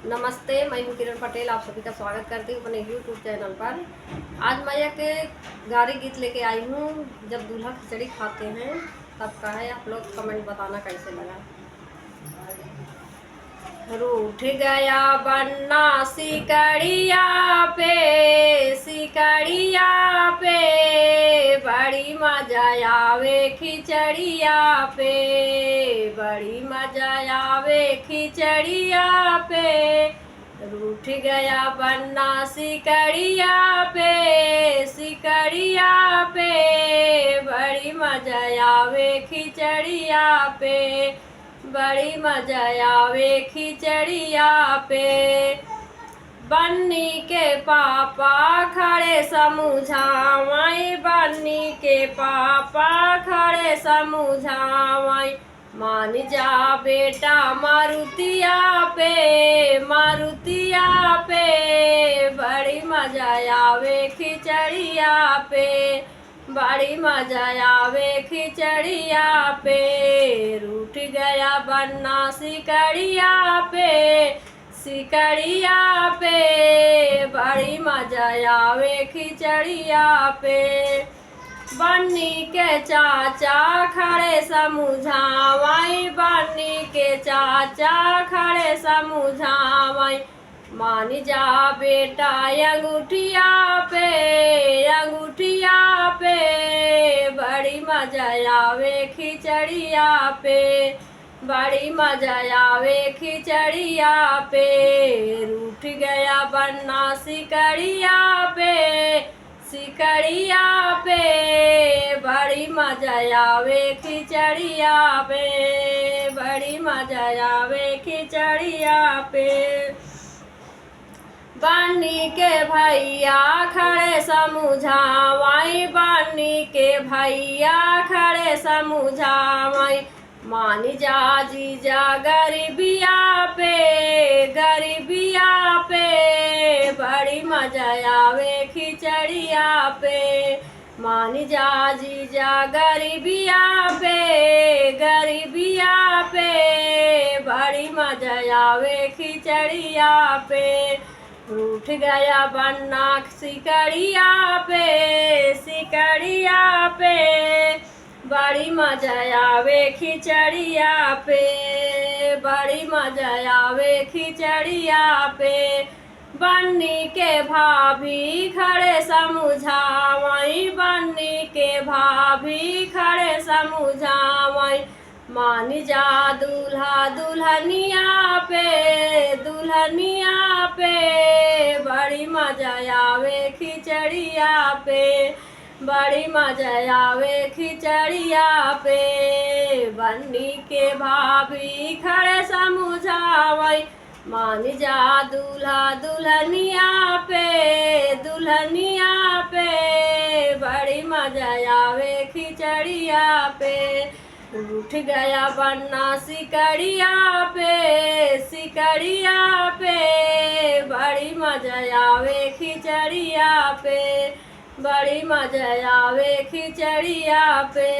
नमस्ते, मैं हूँ किरण पटेल। आप सभी का स्वागत करती हूँ अपने YouTube चैनल पर। आज मैं एक गारी गीत लेके आई हूँ, जब दूल्हा खिचड़ी खाते हैं तब का है। आप लोग कमेंट बताना कैसे लगा। रूठ गया बन्ना सिकड़िया पे बड़ी मजा आवे खिचड़िया पे, बड़ी मजा आवे खिचड़िया पे। रूठ गया बन्ना सिकड़िया पे बड़ी मजा आवे खिचड़िया पे, बड़ी मजा आवे खिचड़िया पे। बन्नी के पापा खड़े समझावाई, बन्नी के पापा खड़े समझावाई। मान जा बेटा मारुतिया पे बड़ी मजा आवे खिचड़िया पे, बड़ी मजा आवे खिचड़िया पे। रूठ गया बन्ना सिकड़िया पे बड़ी मजा आवे खिचड़िया पे। बन्नी के चाचा खड़े समझावाई, बन्नी के चाचा खड़े समझावाई। मान जा बेटा अंगूठिया पे बड़ी मजा आवे खिचड़िया पे, बड़ी मजा आवे खिचड़िया पे। रूठ गया बन्ना सिकड़िया पे बड़ी मजा आवे खिचड़िया पे, बड़ी मजा आवे खिचड़िया पे। बन्नी के भैया खड़े समझावाई, बन्नी के भैया खड़े समझावाई। मान जा जीजा गरीबिया पे बड़ी मजा आवे खिचड़िया पे। मान जा जीजा गरीबिया पे बड़ी मजा आवे खिचड़िया पे। रूठ गया बन्ना सिकड़िया पे बड़ी मजा आवे खिचड़िया पे, बड़ी मजा आवे खिचड़िया पे। बन्नी के भाभी खड़े समझावाई, बन्नी के भाभी खड़े समझावाई। मान जा दूल्हा दुल्हनिया पे बड़ी मजा आवे खिचड़िया पे, बड़ी मजा आवे खिचड़िया पे। बन्नी के भाभी खड़े समझावाई, मान जा दूल्हा दुल्हनिया पे बड़ी मजा आवे खिचड़िया पे। रूठ गया बन्ना सिकड़िया पे बड़ी मजा आवे खिचड़िया पे, बड़ी मजा आवे खिचड़िया पे।